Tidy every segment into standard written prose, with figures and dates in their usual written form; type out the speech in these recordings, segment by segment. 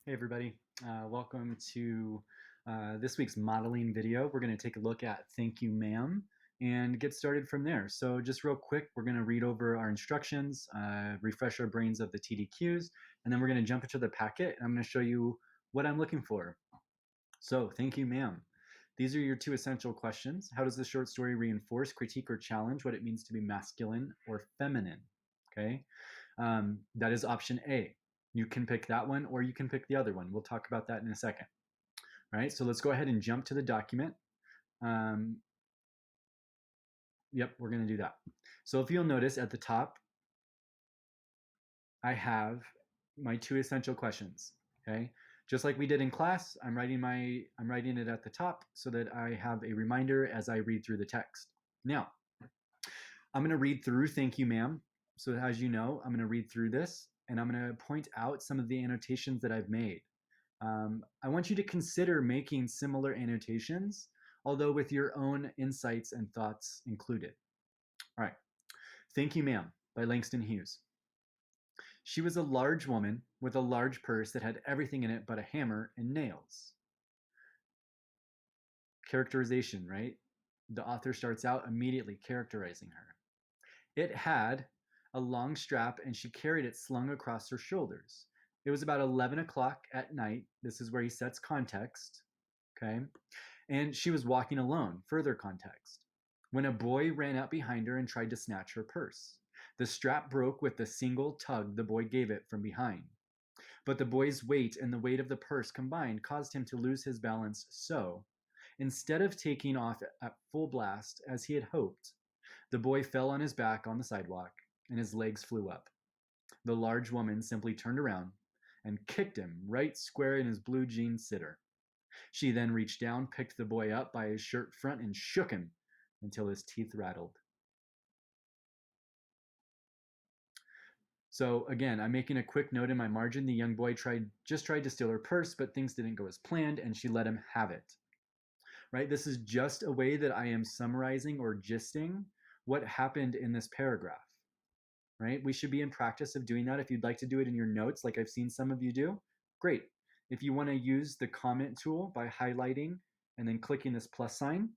Hey everybody, welcome to this week's modeling video. We're going to take a look at thank you ma'am and get started from there. So just real quick, we're going to read over our instructions, refresh our brains of the TDQs, and then we're going to jump into the packet and I'm going to show you what I'm looking for. So thank you ma'am. These are your two essential questions. How does the short story reinforce, critique, or challenge what it means to be masculine or feminine? Okay, that is option A. You can pick that one or you can pick the other one. We'll talk about that in a second. All right, so let's go ahead and jump to the document. Um, yep, we're going to do that. So if you'll notice at the top, I have my two essential questions. Okay, just like we did in class, I'm writing it at the top so that I have a reminder as I read through the text. Now, I'm going to read through thank you ma'am. So as you know, I'm going to read through this and I'm going to point out some of the annotations that I've made. I want you to consider making similar annotations, although with your own insights and thoughts included. All right. Thank You Ma'am by Langston Hughes. She was a large woman with a large purse that had everything in it but a hammer and nails. Characterization, right? The author starts out immediately characterizing her. It had a long strap and she carried it slung across her shoulders. It was about 11 o'clock at night. This is where he sets context. Okay. And she was walking alone, further context, when a boy ran out behind her and tried to snatch her purse. The strap broke with the single tug the boy gave it from behind. But the boy's weight and the weight of the purse combined caused him to lose his balance, so, instead of taking off at full blast as he had hoped, the boy fell on his back on the sidewalk and his legs flew up. The large woman simply turned around and kicked him right square in his blue jean sitter. She then reached down, picked the boy up by his shirt front, and shook him until his teeth rattled. So again, I'm making a quick note in my margin. The young boy just tried to steal her purse, but things didn't go as planned, and she let him have it. Right? This is just a way that I am summarizing or gisting what happened in this paragraph. Right? We should be in practice of doing that. If you'd like to do it in your notes, like I've seen some of you do, great. If you want to use the comment tool by highlighting and then clicking this plus sign,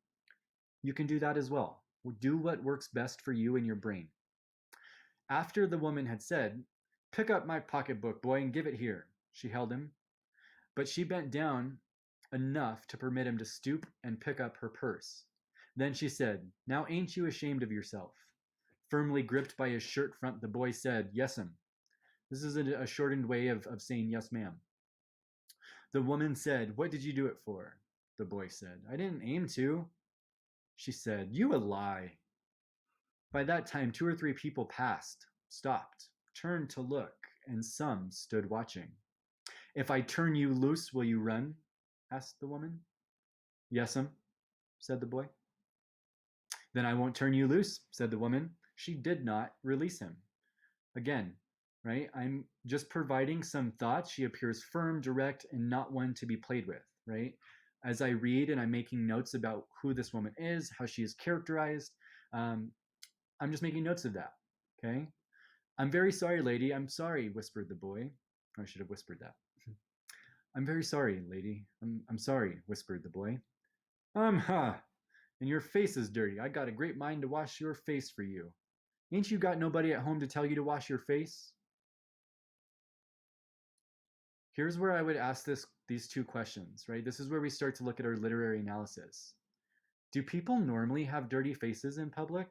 you can do that as well. Do what works best for you and your brain. After the woman had said, "Pick up my pocketbook, boy, and give it here," she held him, but she bent down enough to permit him to stoop and pick up her purse. Then she said, "Now ain't you ashamed of yourself?" Firmly gripped by his shirt front, the boy said, "Yes'm." This is a shortened way of saying yes, ma'am. The woman said, "What did you do it for?" The boy said, "I didn't aim to." She said, "You a lie." By that time, two or three people passed, stopped, turned to look, and some stood watching. "If I turn you loose, will you run?" asked the woman. "Yes'm," said the boy. "Then I won't turn you loose," said the woman. She did not release him. Again, right? I'm just providing some thoughts. She appears firm, direct, and not one to be played with, right? As I read and I'm making notes about who this woman is, how she is characterized, um, I'm just making notes of that, okay? "I'm very sorry, lady. I'm sorry," whispered the boy. Or I should have whispered that. "I'm very sorry, lady. I'm sorry," whispered the boy. Ha! And your face is dirty. I got a great mind to wash your face for you. Ain't you got nobody at home to tell you to wash your face?" Here's where I would ask these two questions, right? This is where we start to look at our literary analysis. Do people normally have dirty faces in public?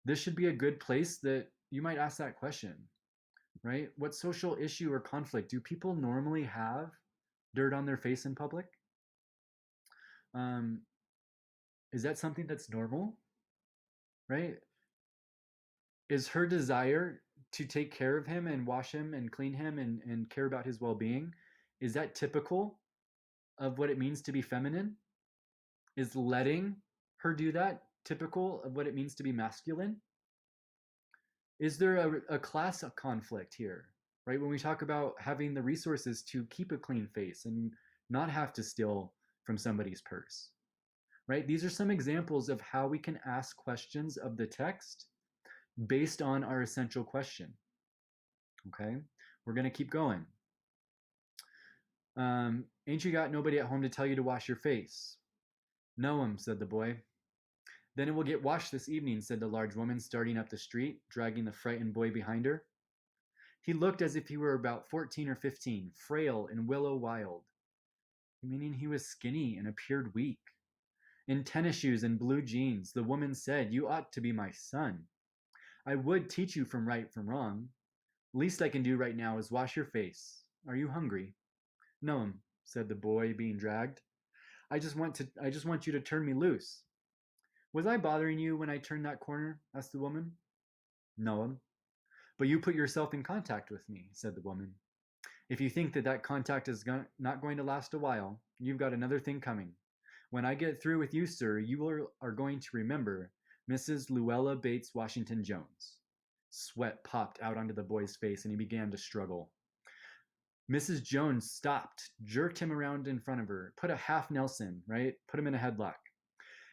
This should be a good place that you might ask that question, right? What social issue or conflict do people normally have dirt on their face in public? Um, is that something that's normal, right? Is her desire to take care of him and wash him and clean him and care about his well-being, is that typical of what it means to be feminine? Is letting her do that typical of what it means to be masculine? Is there a class conflict here, right? When we talk about having the resources to keep a clean face and not have to steal from somebody's purse, right? These are some examples of how we can ask questions of the text based on our essential question. Okay, we're going to keep going. Ain't you got nobody at home to tell you to wash your face? No'm, said the boy. Then it will get washed this evening, said the large woman, starting up the street, dragging the frightened boy behind her. He looked as if he were about 14 or 15, frail and willow wild, meaning he was skinny and appeared weak. In tennis shoes and blue jeans, the woman said, You ought to be my son. I would teach you from right from wrong. Least I can do right now is wash your face. Are you hungry? No'm, said the boy, being dragged. I just want you to turn me loose. Was I bothering you when I turned that corner? Asked the woman. No'm. But you put yourself in contact with me, said the woman. If you think that contact is not going to last a while, you've got another thing coming. When I get through with you, sir, you are going to remember Mrs. Luella Bates Washington Jones. Sweat popped out onto the boy's face and he began to struggle. Mrs. Jones stopped, jerked him around in front of her, put a half Nelson, right? Put him in a headlock,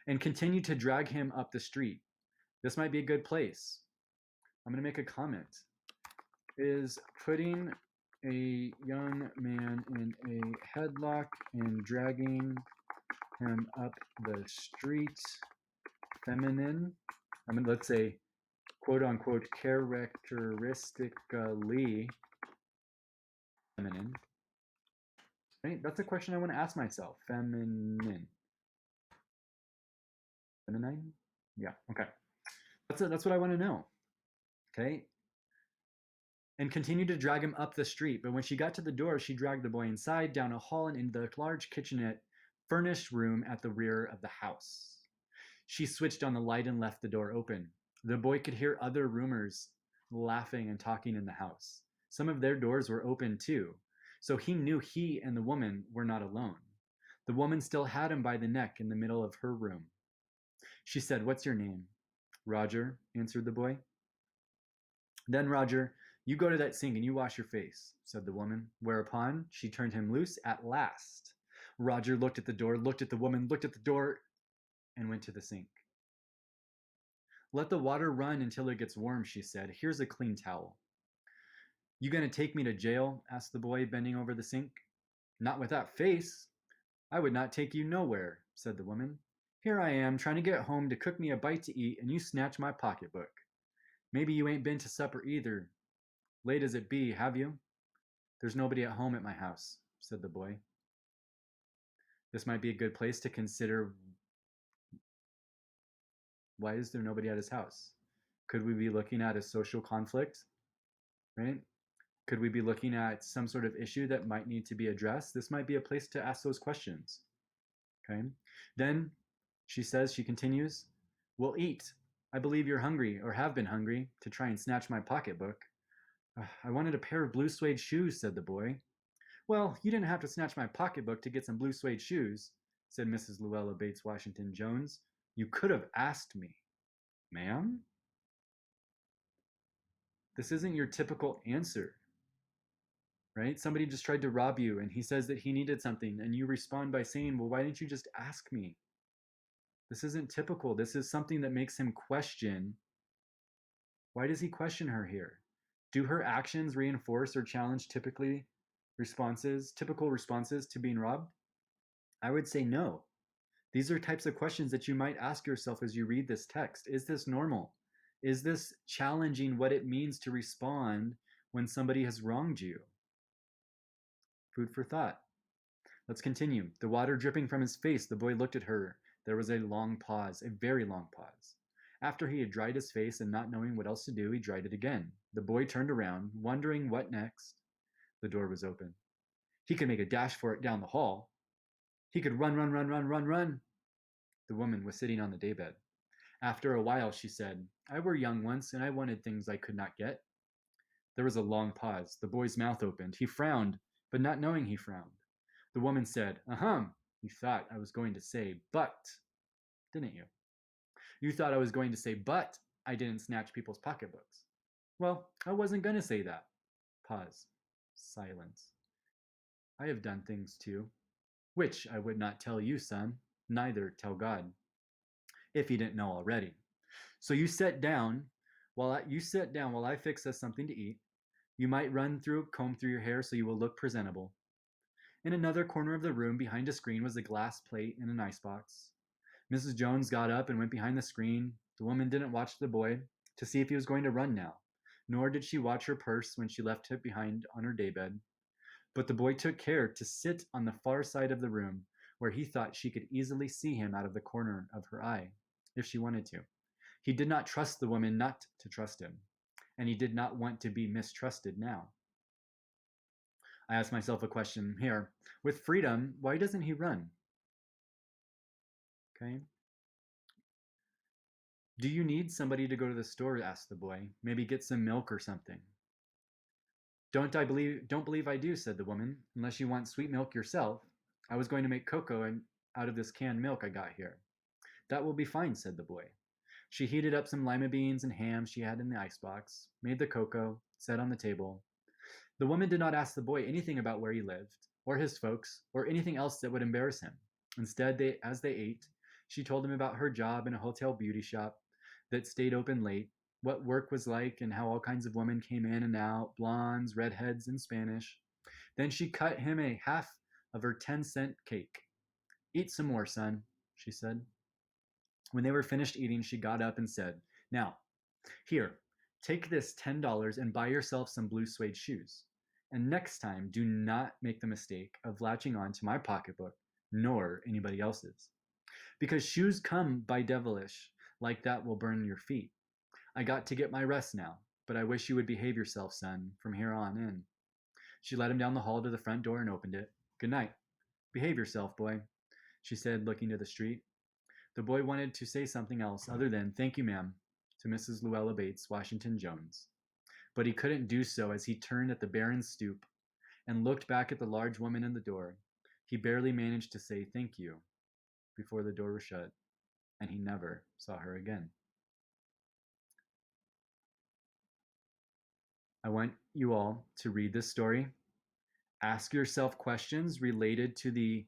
and continued to drag him up the street. This might be a good place. I'm going to make a comment. Is putting a young man in a headlock and dragging him up the street feminine? Let's say, quote unquote, characteristically feminine. Right? That's a question I want to ask myself. Feminine. Feminine? Yeah, okay. That's what I want to know. Okay. And continued to drag him up the street. But when she got to the door, she dragged the boy inside, down a hall, and into the large kitchenette furnished room at the rear of the house. She switched on the light and left the door open. The boy could hear other roomers laughing and talking in the house. Some of their doors were open too, so he knew he and the woman were not alone. The woman still had him by the neck in the middle of her room. She said, What's your name? Roger, answered the boy. Then, Roger, you go to that sink and you wash your face, said the woman, whereupon she turned him loose at last. Roger looked at the door, looked at the woman, looked at the door, and went to the sink. Let the water run until it gets warm, she said. Here's a clean towel. You gonna take me to jail? Asked the boy, bending over the sink. Not with that face. I would not take you nowhere, said the woman. Here I am, trying to get home to cook me a bite to eat, and you snatch my pocketbook. Maybe you ain't been to supper either. Late as it be, have you? There's nobody at home at my house, said the boy. This might be a good place to consider. Why is there nobody at his house? Could we be looking at a social conflict? Right? Could we be looking at some sort of issue that might need to be addressed? This might be a place to ask those questions. Okay. Then she continues, We'll eat. I believe you're hungry, or have been hungry, to try and snatch my pocketbook. I wanted a pair of blue suede shoes, said the boy. Well, you didn't have to snatch my pocketbook to get some blue suede shoes, said Mrs. Luella Bates Washington Jones. You could have asked me. Ma'am? This isn't your typical answer, right? Somebody just tried to rob you and he says that he needed something and you respond by saying, well, why didn't you just ask me? This isn't typical. This is something that makes him question. Why does he question her here? Do her actions reinforce or challenge typical responses to being robbed? I would say no. These are types of questions that you might ask yourself as you read this text. Is this normal? Is this challenging what it means to respond when somebody has wronged you? Food for thought. Let's continue. The water dripping from his face, the boy looked at her. There was a long pause, a very long pause. After he had dried his face and not knowing what else to do, he dried it again. The boy turned around, wondering what next. The door was open. He could make a dash for it down the hall. He could run, run, run, run, run, run. The woman was sitting on the daybed. After a while, she said, I were young once, and I wanted things I could not get. There was a long pause. The boy's mouth opened. He frowned, but not knowing he frowned. The woman said, You thought I was going to say, but, didn't you? You thought I was going to say, but I didn't snatch people's pocketbooks. Well, I wasn't going to say that. Pause. Silence. I have done things too, which I would not tell you, son, neither tell God, if you didn't know already. So you sit down while I fix us something to eat. You might comb through your hair so you will look presentable. In another corner of the room, behind a screen, was a glass plate and an icebox. Mrs. Jones got up and went behind the screen. The woman didn't watch the boy to see if he was going to run now, nor did she watch her purse when she left it behind on her daybed. But the boy took care to sit on the far side of the room, where he thought she could easily see him out of the corner of her eye, if she wanted to. He did not trust the woman not to trust him, and he did not want to be mistrusted now. I asked myself a question here. With freedom, why doesn't he run? Okay. Do you need somebody to go to the store? Asked the boy. Maybe get some milk or something. Don't believe I do, said the woman, unless you want sweet milk yourself. I was going to make cocoa out of this canned milk I got here. That will be fine, said the boy. She heated up some lima beans and ham she had in the icebox, made the cocoa, set on the table. The woman did not ask the boy anything about where he lived, or his folks, or anything else that would embarrass him. Instead, as they ate, she told him about her job in a hotel beauty shop that stayed open late, what work was like, and how all kinds of women came in and out, blondes, redheads, and Spanish. Then she cut him a half of her 10-cent cake. Eat some more, son, she said. When they were finished eating, she got up and said, Now, here, take this $10 and buy yourself some blue suede shoes. And next time, do not make the mistake of latching on to my pocketbook, nor anybody else's. Because shoes come by devilish, like that will burn your feet. I got to get my rest now, but I wish you would behave yourself, son, from here on in. She led him down the hall to the front door and opened it. Good night. Behave yourself, boy, she said, looking to the street. The boy wanted to say something else other than thank you, ma'am, to Mrs. Luella Bates, Washington Jones. But he couldn't do so as he turned at the barren stoop and looked back at the large woman in the door. He barely managed to say thank you before the door was shut, and he never saw her again. I want you all to read this story. Ask yourself questions related to the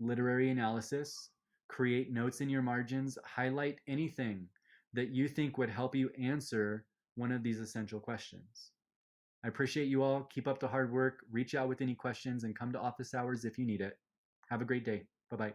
literary analysis. Create notes in your margins. Highlight anything that you think would help you answer one of these essential questions. I appreciate you all. Keep up the hard work. Reach out with any questions and come to office hours if you need it. Have a great day. Bye bye.